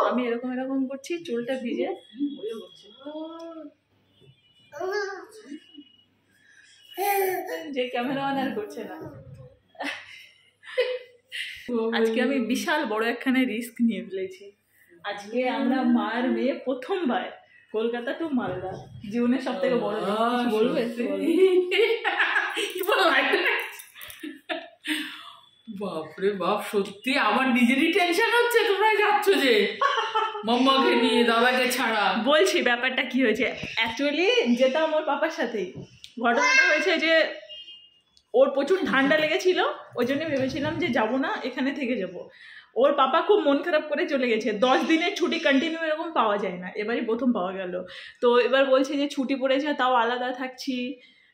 আমি এরকম এরকম করছি, চুলটা ভিজে যে ক্যামেরাম্যান আর করছে না। আজকে আমি বিশাল বড় একখানে রিস্ক নিয়ে ফেলেছি। আজকে আমরা মার মেয়ে প্রথমবার কলকাতা টু মালদা, জীবনের সব থেকে বড়। বলবে বাপরে বাপ, সত্যি আমার নিজেরই টেনশন হচ্ছে। তোমরা যাচ্ছ যে মাম্মাকে নিয়ে, দাদাকে ছাড়া। বলছি ব্যাপারটা কি হয়েছে। অ্যাকচুয়ালি যেতাম ওর পাপার সাথেই। ঘটনাটা হয়েছে যে ওর প্রচুর ঠান্ডা লেগেছিল, ওই জন্য ভেবেছিলাম যে যাবো না, এখানে থেকে যাব। ওর পাপা খুব মন খারাপ করে চলে গেছে। 10 দিনের ছুটি কন্টিনিউ এরকম পাওয়া যায় না, এবারই প্রথম পাওয়া গেল। তো এবার বলছে যে ছুটি পড়েছে, তাও আলাদা থাকছি।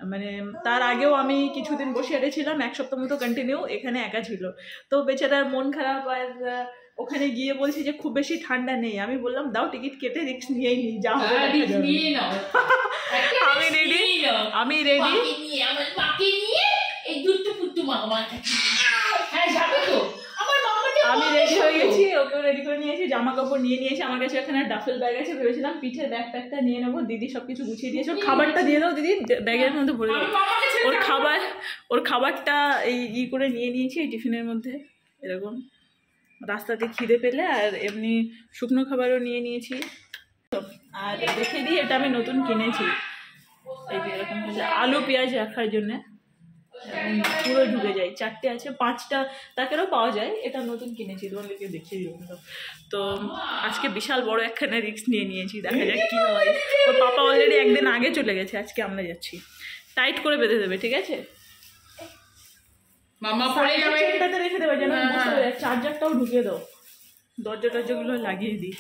মানে তার আগেও আমি কিছুদিন বসে ছিলাম, 1 সপ্তাহ মতো কন্টিনিউ এখানে একা ছিল। তো বেচারার মন খারাপ। আর ওখানে গিয়ে বলছে যে খুব বেশি ঠান্ডা নেই। আমি বললাম দাও টিকিট কেটে রিস্ক নিয়েই নি, যা হবে আমি রেডি। আমি রেডি হয়ে গেছি, ওকেও রেডি করে নিয়েছি, জামা কাপড় নিয়ে নিয়েছি। আমার কাছে এখানে ডাফেল ব্যাগ আছে, ভেবেছিলাম পিঠের ব্যাগপ্যাকটা নিয়ে নেবো। দিদি সবকিছু গুছিয়ে দিয়েছে। ওর খাবারটা দিয়ে দাও দিদি, ব্যাগের মধ্যে ভরে দাও। ওর খাবারটা এই করে নিয়ে নিয়েছি এই টিফিনের মধ্যে, এরকম রাস্তাতে খিদে পেলে। আর এমনি শুকনো খাবারও নিয়ে নিয়েছি। আর দেখে দিই, এটা আমি নতুন কিনেছি। এই যে এরকম আলু পেঁয়াজ রাখার জন্যে পুরো ঢুকে যায়। 4টে আছে, 5টা তাকেরও পাওয়া যায়। এটা নতুন কিনেছি, তোমাদেরকে দেখিয়ে দিব। তো আজকে বিশাল বড় একখানে রিস্ক নিয়ে নিয়েছি, দেখা যাক কি হয়। ওর পাপা অলরেডি একদিন আগে চলে গেছে, আজকে আমরা যাচ্ছি। টাইট করে বেঁধে দেবে, ঠিক আছে? মামা পড়ে যাবে, এটাতে রেখে দেবে যেন বুঝতে পারে। চার্জারটাও ঢুকিয়ে দাও, দরজা টরজাগুলো লাগিয়ে দিই।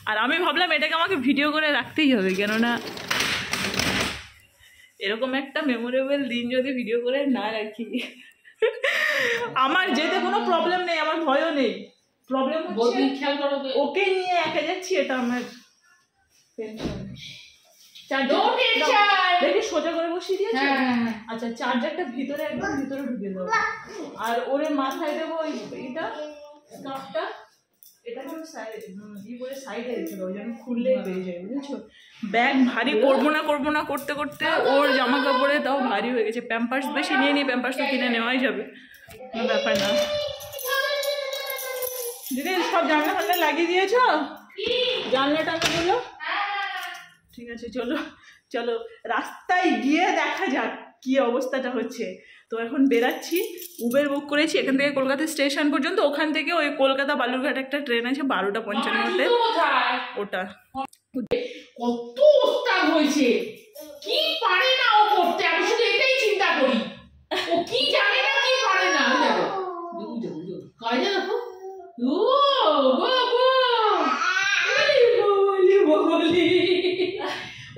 আর আমি ভাবলাম এটাকে আমাকে ভিডিও করে রাখতেই হবে, কেননা এরকম একটা মেমোরেবল দিন যদি ভিডিও করে না রাখি। আমার যেতে কোনো প্রবলেম নেই, আমার ভয়ও নেই। প্রবলেম হচ্ছে ওকে নিয়ে একা যাচ্ছি, এটা আমার টেনশন। দেখি সোজা করে বসিয়ে দিয়েছি। আচ্ছা, চার্জারটা ভিতরে একদম ভিতরে ঢুকিয়ে দেবো। আর ওরে মাথায় দেবো এটা স্কার্ফটা, এটাকে সাইডে রেখে দেবো যেন খুললেই বেরিয়ে যায়, বুঝেছো? ব্যাগ ভারী করবো না করতে করতে ওর জামা কাপড়ে তাও ভারী হয়ে গেছে। প্যাম্পার্স বেশি নিয়ে নিই, প্যাম্পার্স তো কিনে নেওয়াই যাবে, কোনো ব্যাপার না। দিদি সব জানলা ফান্না লাগিয়ে দিয়েছো? জানলা টানলাগুলো ঠিক আছে। চলো চলো, রাস্তায় গিয়ে দেখা যাক কি অবস্থাটা হচ্ছে। তো এখন বেরাচ্ছি, উবের বুক করেছি এখান থেকে কলকাতা স্টেশন পর্যন্ত। ওখান থেকে ওই কলকাতা বালুরঘাট একটা ট্রেন আছে 12:55-তে, ওটা। কত ওস্তাদ হয়েছে, কি পারে না ও করতে। আমি শুধু এটাই চিন্তা করি, ও কি জানে না, কি পারে না। কাজে দেখো, ও বাবা বলি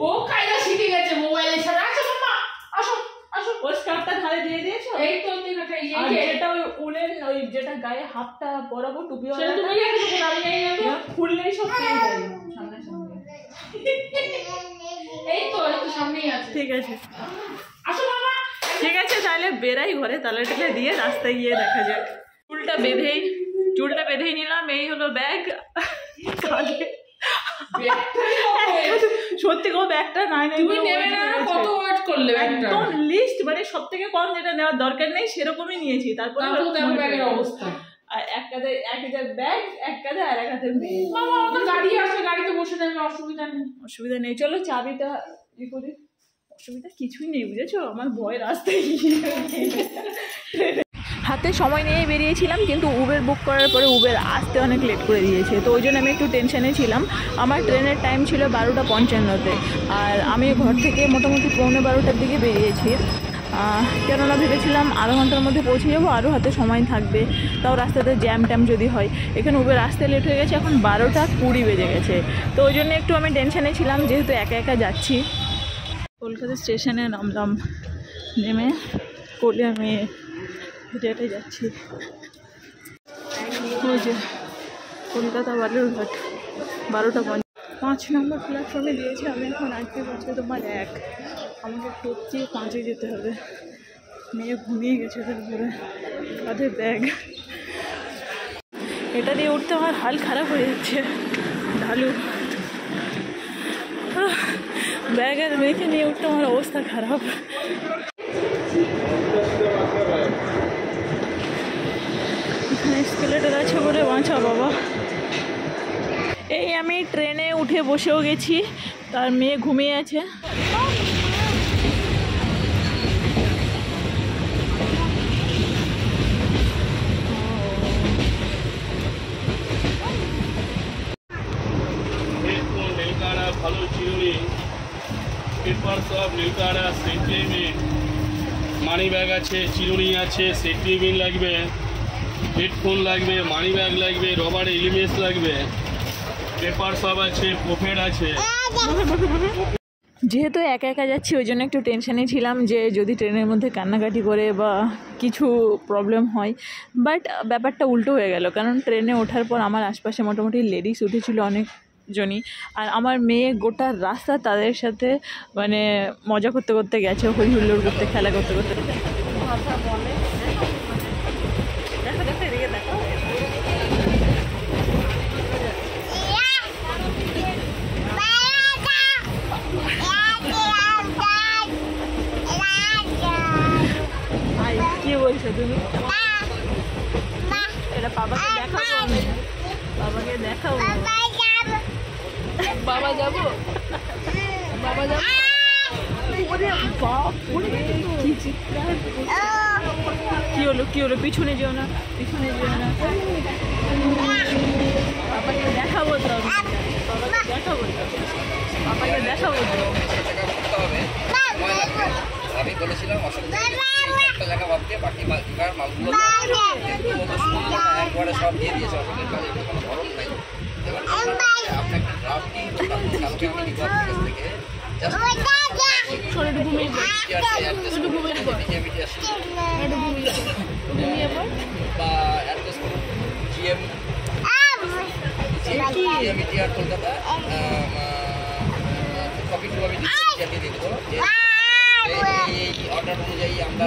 ও কায়দা শিখে গেছে মোবাইলের সাথে। আসো মামা, আসো আসো। ওর স্কার্ফটা ধারে দিয়ে দিয়েছো? এই তো যেটা ওই উলের ওই যেটা গায়ে হাফটা পরাবো টুপি, খুললেই সব পেয়ে যায় সামনে সামনে। এই তো সামনেই আছে। ঠিক আছে, আসো মামা। ঠিক আছে, তাহলে বেরাই, ঘরে তালা টালা দিয়ে রাস্তায় গিয়ে দেখা যাক। চুলটা বেঁধেই নিলাম। এই হলো ব্যাগ। সত্যি গো, ব্যাগটা নাই কত ওয়েট করলে? একদম লিস্ট, মানে সব থেকে কম যেটা নেওয়ার দরকার নেই সেরকমই নিয়েছি। তারপর ব্যাগের অবস্থা, এক কাঁধে এক ব্যাগ, এক কাঁধে আর এক হাতে মামা গাড়ি আসে, গাড়িতে বসে থাকবে, অসুবিধা নেই। চলো চাবিটা ই করি। অসুবিধা কিছুই নেই, বুঝেছো? আমার ভয় রাস্তায় হাতে সময় নিয়ে বেরিয়েছিলাম, কিন্তু উবের বুক করার পরে উবের আসতে অনেক লেট করে দিয়েছে। তো ওই জন্য আমি একটু টেনশনে ছিলাম। আমার ট্রেনের টাইম ছিল 12:55-তে, আর আমি ঘর থেকে মোটামুটি 11:15-টার দিকে বেরিয়েছি। কেননা ভেবেছিলাম আধা ঘন্টার মধ্যে পৌঁছে যাবো, আরও হাতে সময় থাকবে, তাও রাস্তাতে জ্যাম ট্যাম যদি হয়। এখানে উবের আসতে লেট হয়ে গেছে, এখন 12:20 বেজে গেছে। তো ওই জন্য একটু আমি টেনশনে ছিলাম, যেহেতু একা একা যাচ্ছি। কলকাতা স্টেশনে নামলাম, নেমে কোলে আমি হেঁটে হেঁটে যাচ্ছি। ওই যে কলকাতা বালুরঘাট, 12:05 নম্বর প্ল্যাটফর্মে দিয়েছে। আমি এখন আজকে পাচ্ছি তোমার 1, আমাকে সত্যি 5-এ যেতে হবে। মেয়ে ঘুমিয়ে গেছে, তারপরে কাঁধে ব্যাগ। এটা দিয়ে উঠতে আমার হাল খারাপ হয়ে যাচ্ছে, ঢালু ব্যাগ আর মেয়েকে নিয়ে উঠতে আমার অবস্থা খারাপ। এখানে স্কেলেটর আছে বলে বাঁচা বাবা। এই আমি ট্রেনে উঠে বসেও গেছি, তার মেয়ে ঘুমিয়ে আছে। ভালো চিরুনি, পেপার সব নীলকাড়া, সেট টেবিল, মানি ব্যাগ আছে, চিরুনি আছে, সেট টেবিল লাগবে, হেডফোন লাগবে, মানি ব্যাগ লাগবে, রবারের এলিমেন্টস লাগবে, পেপার সব আছে, পকেট আছে। যেহেতু একা একা যাচ্ছি ওই জন্য একটু টেনশনে ছিলাম যে যদি ট্রেনের মধ্যে কান্নাকাটি করে বা কিছু প্রবলেম হয়, বাট ব্যাপারটা উল্টো হয়ে গেল। কারণ ট্রেনে ওঠার পর আমার আশপাশে মোটামুটি লেডিস উঠেছিল অনেকজনই, আর আমার মেয়ে গোটা রাস্তা তাদের সাথে মানে মজা করতে করতে গেছে, হই হুল্লোড় করতে, খেলা করতে করতে। কি বলছো তুমি? এটা বাবাকে দেখাবো, বাবাকে দেখাবো। বাবা যাবো, বাবা যাবো। কি হলো, কি হলো? পিছনে যেও না, পিছনে যেও না। বাবাকে দেখাবো তো, বাবাকে দেখাবো তো, বাবাকে দেখাবো তো। আমি বলেছিলাম অসুবিধা একটা জায়গা ভাবতে বাকি মালগুলো একবারে সব দিয়ে দিয়েছে, অসুবিধার কাজে কোনো ধরন নাই। আপনার ড্রাফটি থেকে বা অ্যাড্রেস করুন জিএম কলকাতা কপি টু আমি দিয়ে দেবো যে এই অর্ডার অনুযায়ী আমরা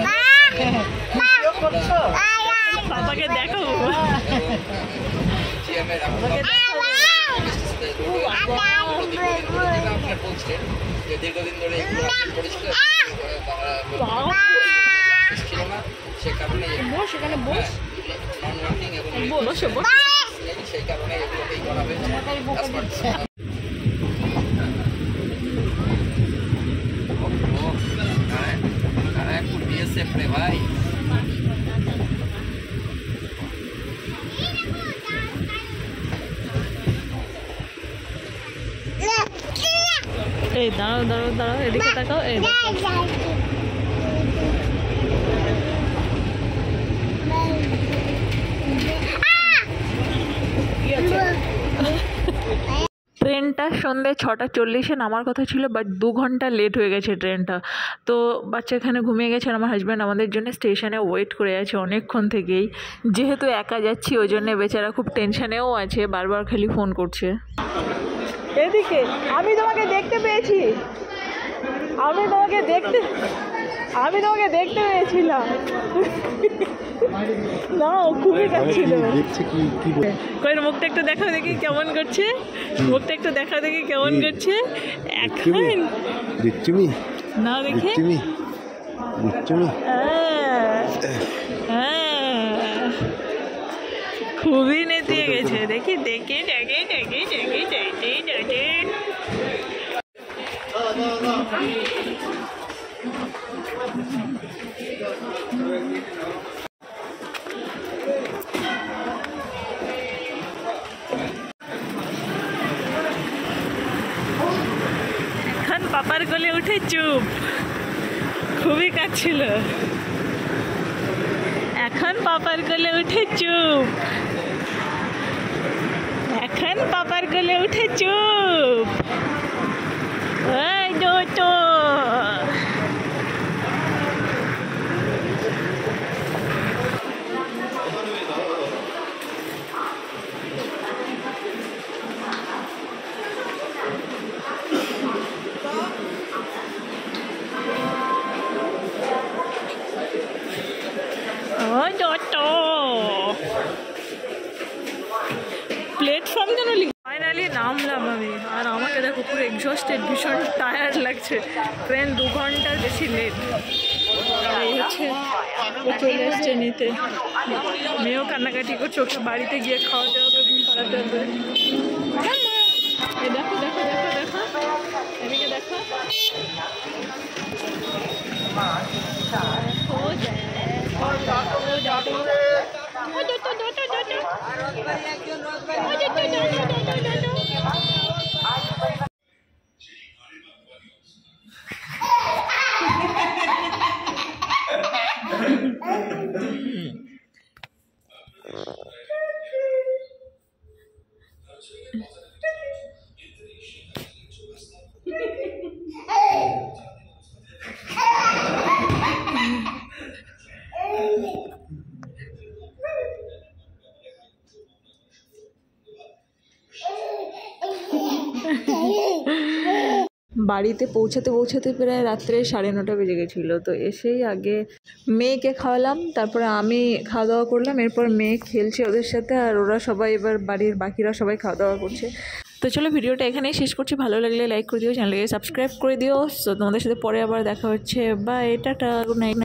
বাবাকে দেখাবো, জিএমের আপনার বলছিলেন যে দীর্ঘদিন ধরে পরিষ্কার ছিল না, সে কারণে সেখানে নন ওয়ার্কিং এবং সেই কারণে এগুলোকেই করা হয়েছে। ভাই এই দাঁড়াও দাঁড়াও দাঁড়াও, এদিকে তাকাও। এই ট্রেনটা সন্ধ্যে 6:40 নামার কথা ছিল, বাট 2 ঘন্টা লেট হয়ে গেছে ট্রেনটা। তো বাচ্চা এখানে ঘুমিয়ে গেছে, আর আমার হাজব্যান্ড আমাদের জন্য স্টেশনে ওয়েট করে আছে অনেকক্ষণ থেকেই। যেহেতু একা যাচ্ছি ওই জন্যে বেচারা খুব টেনশনেও আছে, বারবার খালি ফোন করছে। এদিকে আমি তোমাকে দেখতে পেয়েছি, আমি তোমাকে দেখতে পেয়েছিলাম। না খুবই কাঁদছিল। কই মুখটা একটু দেখাও দেখি কেমন করছে, মুখটা একটু দেখাও দেখি কেমন করছে। এখন না দেখে খুবই নেতিয়ে গেছে। দেখি দেখি দেখি দেখি দেখি দেখি দেখি এখন পাপার কোলে উঠে চুপ, খুবই কাঁদছিল। এখন পাপার কোলে উঠে চুপ, এখন পাপার কোলে উঠে চুপ। ওই দুটো নামলাম আমি, আর আমাকে দেখো পুরো এক্সস্টেড, ভীষণ টায়ার্ড লাগছে। ট্রেন 2 ঘন্টার বেশি লেট। এই হচ্ছে ও চলে এসছে নিতে। মেয়েও কান্নাকাটি করছে, ওকে বাড়িতে গিয়ে খাওয়াতে হবে, ঘুম পাড়াতে হবে। এই দেখো দেখো দেখো দেখো, এদিকে দেখো। বাড়িতে পৌঁছাতে প্রায় রাত্রে 9:30 বেজে গেছিলো। তো এসেই আগে মেয়েকে খাওয়ালাম, তারপরে আমি খাওয়া দাওয়া করলাম, এরপর মেয়ে খেলছে ওদের সাথে, আর ওরা সবাই এবার বাড়ির বাকিরা সবাই খাওয়া দাওয়া করছে। তো চলো ভিডিওটা এখানেই শেষ করছি। ভালো লাগলে লাইক করে দিও, চ্যানেলকে সাবস্ক্রাইব করে দিও। তো তোমাদের সাথে পরে আবার দেখা হচ্ছে। Bye, tata, good night.